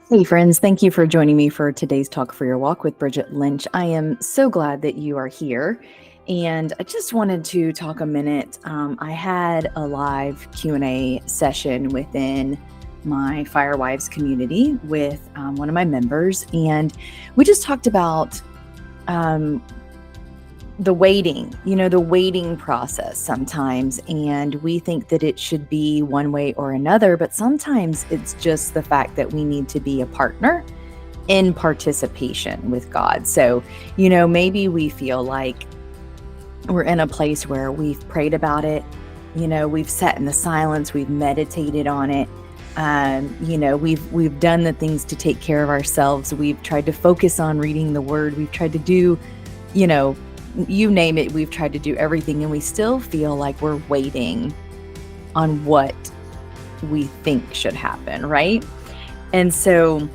Hey, friends. Thank you for joining me for today's Talk for Your Walk with Bridget Lynch. I am so glad that you are here. And I just wanted to talk a minute. I had a live Q&A session within my Firewives community with one of my members. And we just talked about the waiting process sometimes. And we think that it should be one way or another, but sometimes it's just the fact that we need to be a partner in participation with God. So, maybe we feel like we're in a place where we've prayed about it, we've sat in the silence, we've meditated on it. We've done the things to take care of ourselves. We've tried to focus on reading the word. We've tried to do, you name it, we've tried to do everything, and we still feel like we're waiting on what we think should happen, right? And so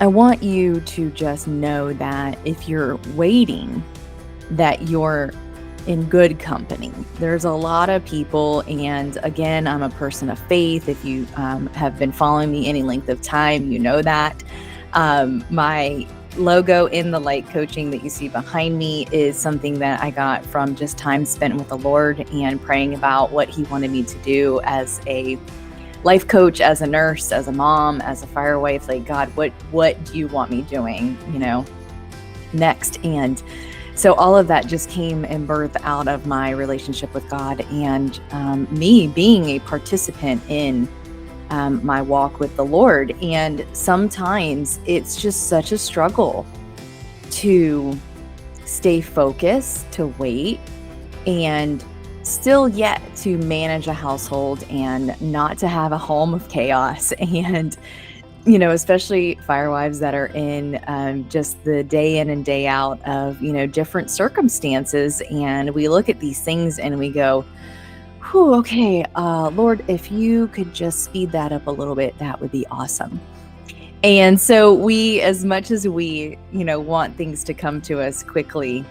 I want you to just know that if you're waiting, that you're in good company. There's a lot of people, and again, I'm a person of faith. If you have been following me any length of time, you know that. My logo in the light coaching that you see behind me is something that I got from just time spent with the Lord and praying about what He wanted me to do as a life coach, as a nurse, as a mom, as a fire wife. Like, God, what do you want me doing, next? And so all of that just came and birthed out of my relationship with God and me being a participant in my walk with the Lord. And sometimes it's just such a struggle to stay focused, to wait, and still yet to manage a household and not to have a home of chaos. And, especially firewives that are in just the day in and day out of, different circumstances. And we look at these things and we go, whew, okay, Lord, if you could just speed that up a little bit, that would be awesome. And so we, as much as we, want things to come to us quickly,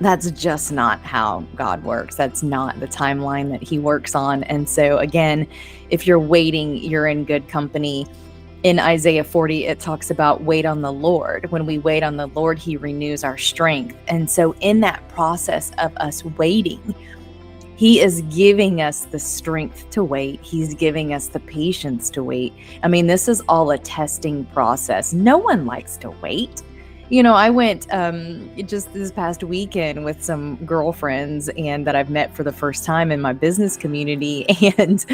that's just not how God works. That's not the timeline that He works on. And so again, if you're waiting, you're in good company. In Isaiah 40, it talks about wait on the Lord. When we wait on the Lord, He renews our strength. And so in that process of us waiting, He is giving us the strength to wait. He's giving us the patience to wait. I mean, this is all a testing process. No one likes to wait. I went just this past weekend with some girlfriends and that I've met for the first time in my business community. And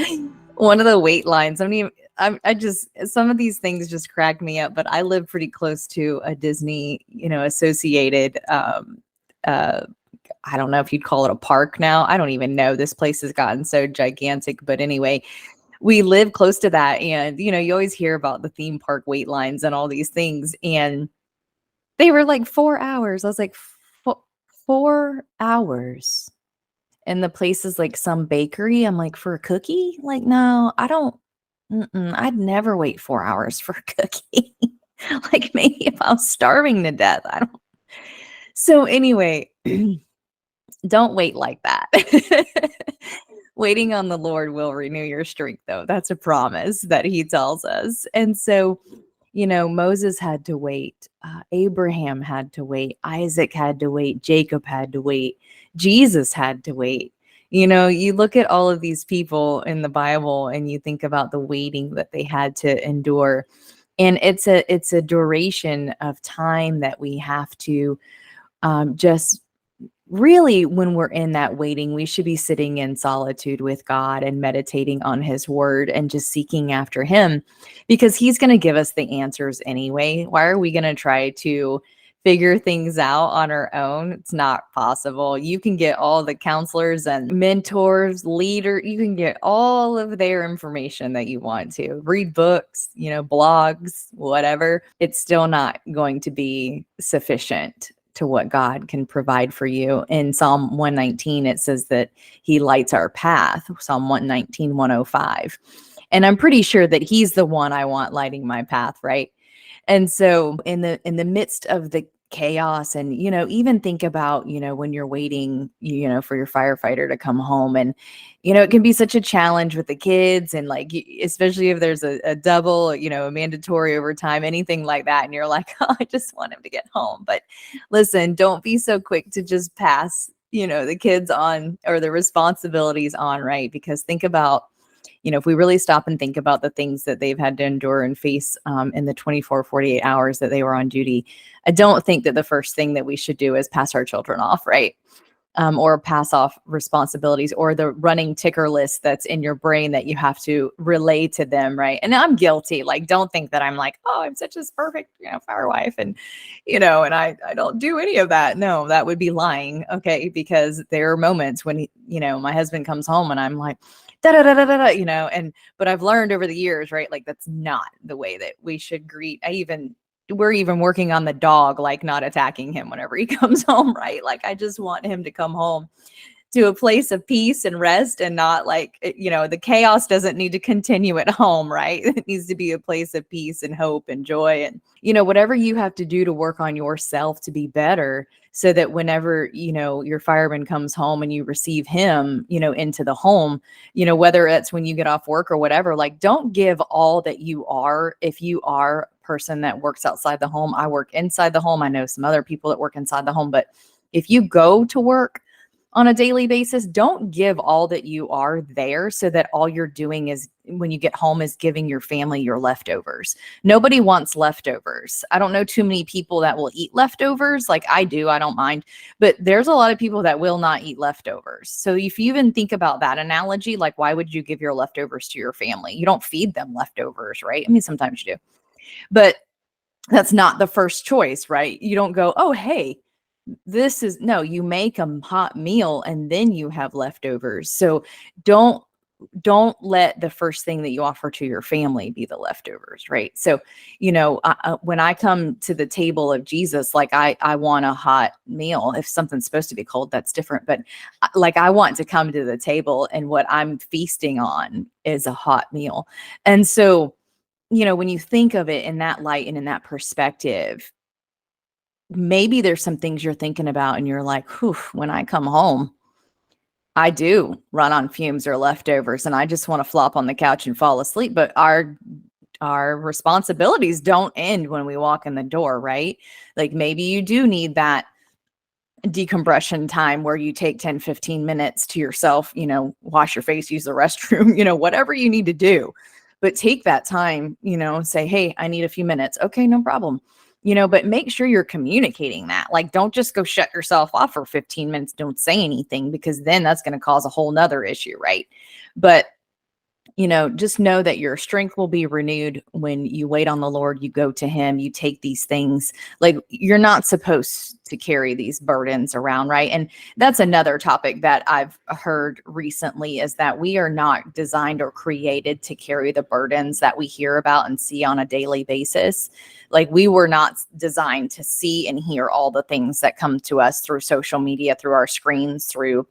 one of the wait lines, some of these things just crack me up, but I live pretty close to a Disney, associated, I don't know if you'd call it a park now. I don't even know. This place has gotten so gigantic. But anyway, we live close to that. And, you always hear about the theme park wait lines and all these things. And they were like 4 hours. I was like, 4 hours. And the place is like some bakery. I'm like, for a cookie? Like, no, I don't. I'd never wait 4 hours for a cookie. Like maybe if I was starving to death. I don't. So anyway, don't wait like that. Waiting on the Lord will renew your strength, though. That's a promise that He tells us. And so, Moses had to wait. Abraham had to wait. Isaac had to wait. Jacob had to wait. Jesus had to wait. You look at all of these people in the Bible and you think about the waiting that they had to endure. And it's a duration of time that we have to just really, when we're in that waiting, we should be sitting in solitude with God and meditating on His word and just seeking after Him, because He's going to give us the answers anyway. Why are we going to try to figure things out on our own? It's not possible. You can get all the counselors and mentors, you can get all of their information that you want to. Read books, blogs, whatever. It's still not going to be sufficient to what God can provide for you. In Psalm 119, it says that He lights our path. Psalm 119, 105. And I'm pretty sure that He's the one I want lighting my path, right? And so in the midst of the chaos. And, even think about, when you're waiting, for your firefighter to come home. And, it can be such a challenge with the kids, and like, especially if there's a double, a mandatory overtime, anything like that. And you're like, oh, I just want him to get home. But listen, don't be so quick to just pass, the kids on, or the responsibilities on, right? Because think about, if we really stop and think about the things that they've had to endure and face in the 24, 48 hours that they were on duty, I don't think that the first thing that we should do is pass our children off, right? Or pass off responsibilities, or the running ticker list that's in your brain that you have to relay to them, right? And I'm guilty. Like, don't think that I'm like, oh, I'm such a perfect, fire wife, and and I don't do any of that. No, that would be lying. Okay, because there are moments when my husband comes home and I'm like, da da da da da, but I've learned over the years, right? Like, that's not the way that we should greet. We're even working on the dog, like not attacking him whenever he comes home, right? Like, I just want him to come home to a place of peace and rest, and not like, the chaos doesn't need to continue at home, right? It needs to be a place of peace and hope and joy, and, whatever you have to do to work on yourself to be better, so that whenever, your fireman comes home and you receive him, into the home, whether it's when you get off work or whatever, like, don't give all that you are. If you are a person that works outside the home, I work inside the home. I know some other people that work inside the home, but if you go to work on a daily basis, don't give all that you are there, so that all you're doing is, when you get home, is giving your family your leftovers. Nobody wants leftovers. I don't know too many people that will eat leftovers. Like, I do, I don't mind, but there's a lot of people that will not eat leftovers. So if you even think about that analogy, like, why would you give your leftovers to your family? You don't feed them leftovers, right? I mean, sometimes you do, but that's not the first choice, right? You don't go, oh, hey, no, you make a hot meal and then you have leftovers. So don't let the first thing that you offer to your family be the leftovers, right? So, when I come to the table of Jesus, like, I want a hot meal. If something's supposed to be cold, that's different. But like, I want to come to the table, and what I'm feasting on is a hot meal. And so, when you think of it in that light and in that perspective, maybe there's some things you're thinking about and you're like, whew, when I come home, I do run on fumes or leftovers, and I just want to flop on the couch and fall asleep. But our responsibilities don't end when we walk in the door, right? Like, maybe you do need that decompression time where you take 10, 15 minutes to yourself, wash your face, use the restroom, whatever you need to do. But take that time, say, hey, I need a few minutes. Okay, no problem. But make sure you're communicating that. Like, don't just go shut yourself off for 15 minutes. Don't say anything, because then that's going to cause a whole nother issue, right? But just know that your strength will be renewed when you wait on the Lord, you go to him, you take these things. Like, you're not supposed to carry these burdens around, right? And that's another topic that I've heard recently, is that we are not designed or created to carry the burdens that we hear about and see on a daily basis. Like, we were not designed to see and hear all the things that come to us through social media, through our screens, through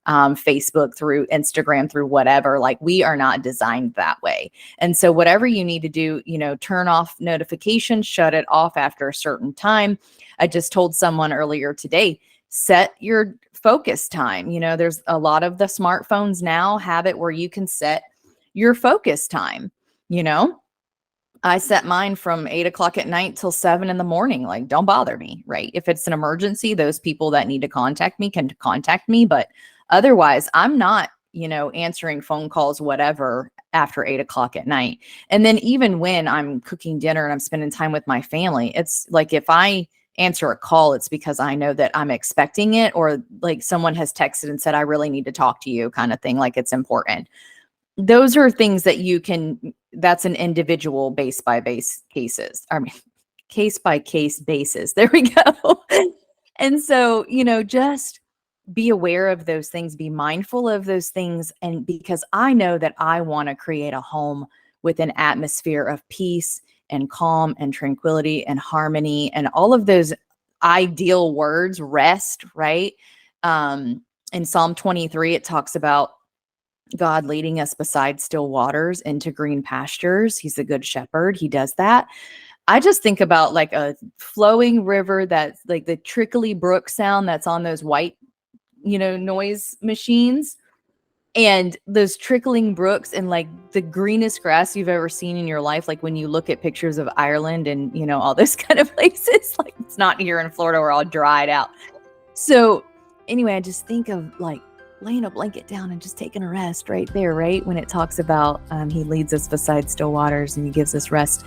Facebook, through Instagram, through whatever. Like, we are not designed that way. And so whatever you need to do, turn off notifications, shut it off after a certain time. I just told someone earlier today, set your focus time. There's a lot of the smartphones now have it where you can set your focus time. I set mine from 8 o'clock at night till 7 in the morning. Like, don't bother me, right? If it's an emergency, those people that need to contact me can contact me. But otherwise, I'm not, answering phone calls, whatever, after 8 o'clock at night. And then even when I'm cooking dinner and I'm spending time with my family, it's like, if I answer a call, it's because I know that I'm expecting it, or like someone has texted and said, I really need to talk to you, kind of thing. Like, it's important. Those are things that that's an individual base by base cases. I mean, case by case basis. There we go. And so, just be aware of those things, be mindful of those things. And because I know that I want to create a home with an atmosphere of peace and calm and tranquility and harmony and all of those ideal words, rest, right? In Psalm 23, it talks about God leading us beside still waters into green pastures. He's a good shepherd. He does that. I just think about like a flowing river that's like the trickly brook sound that's on those white, noise machines, and those trickling brooks and like the greenest grass you've ever seen in your life. Like when you look at pictures of Ireland and, all those kind of places, like it's not here in Florida, we're all dried out. So anyway, I just think of like laying a blanket down and just taking a rest right there, right? When it talks about he leads us beside still waters and he gives us rest.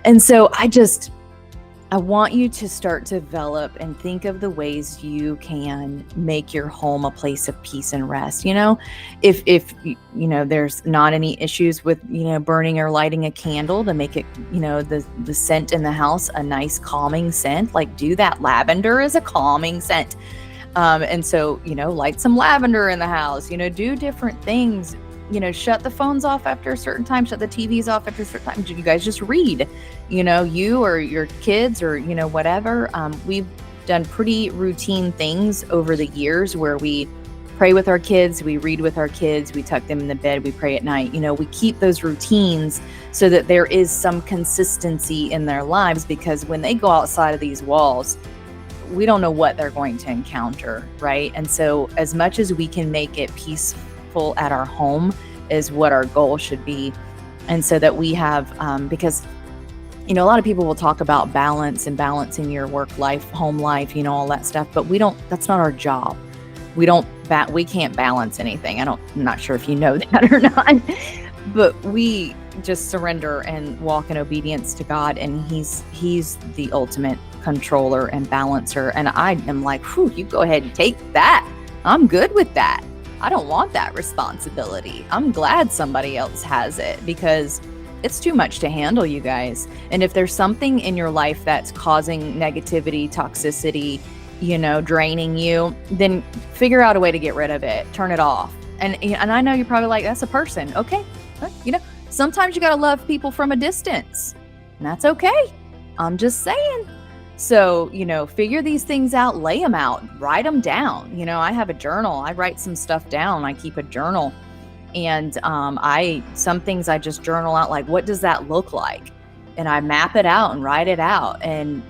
And so I want you to start to develop and think of the ways you can make your home a place of peace and rest. If there's not any issues with, burning or lighting a candle to make it, the scent in the house a nice calming scent, like do that. Lavender is a calming scent. And so, light some lavender in the house, do different things. Shut the phones off after a certain time, shut the TVs off after a certain time. You guys just read, you or your kids or, whatever. We've done pretty routine things over the years where we pray with our kids, we read with our kids, we tuck them in the bed, we pray at night. We keep those routines so that there is some consistency in their lives, because when they go outside of these walls, we don't know what they're going to encounter, right? And so as much as we can make it peaceful at our home is what our goal should be. And so that we have, because, a lot of people will talk about balance and balancing your work life, home life, all that stuff, but that's not our job. We can't balance anything. I'm not sure if you know that or not, but we just surrender and walk in obedience to God. And he's the ultimate controller and balancer. And I am like, you go ahead and take that. I'm good with that. I don't want that responsibility. I'm glad somebody else has it, because it's too much to handle, you guys. And if there's something in your life that's causing negativity, toxicity, draining you, then figure out a way to get rid of it. Turn it off. And I know you're probably like, that's a person. Okay. Sometimes you got to love people from a distance, and that's okay. I'm just saying. So, figure these things out, lay them out, write them down. I have a journal. I write some stuff down. I keep a journal, and some things I just journal out, like, what does that look like? And I map it out and write it out. And,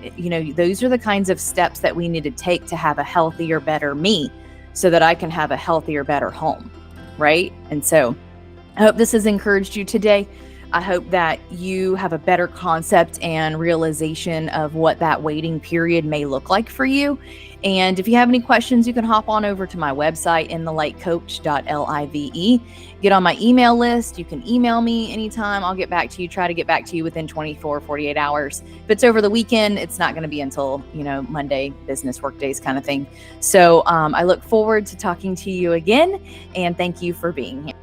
those are the kinds of steps that we need to take to have a healthier, better me, so that I can have a healthier, better home. Right. And so I hope this has encouraged you today. I hope that you have a better concept and realization of what that waiting period may look like for you. And if you have any questions, you can hop on over to my website, inthelightcoach.live. Get on my email list. You can email me anytime. I'll get back to you, try to get back to you within 24, 48 hours. If it's over the weekend, it's not going to be until, Monday, business work days kind of thing. So I look forward to talking to you again, and thank you for being here.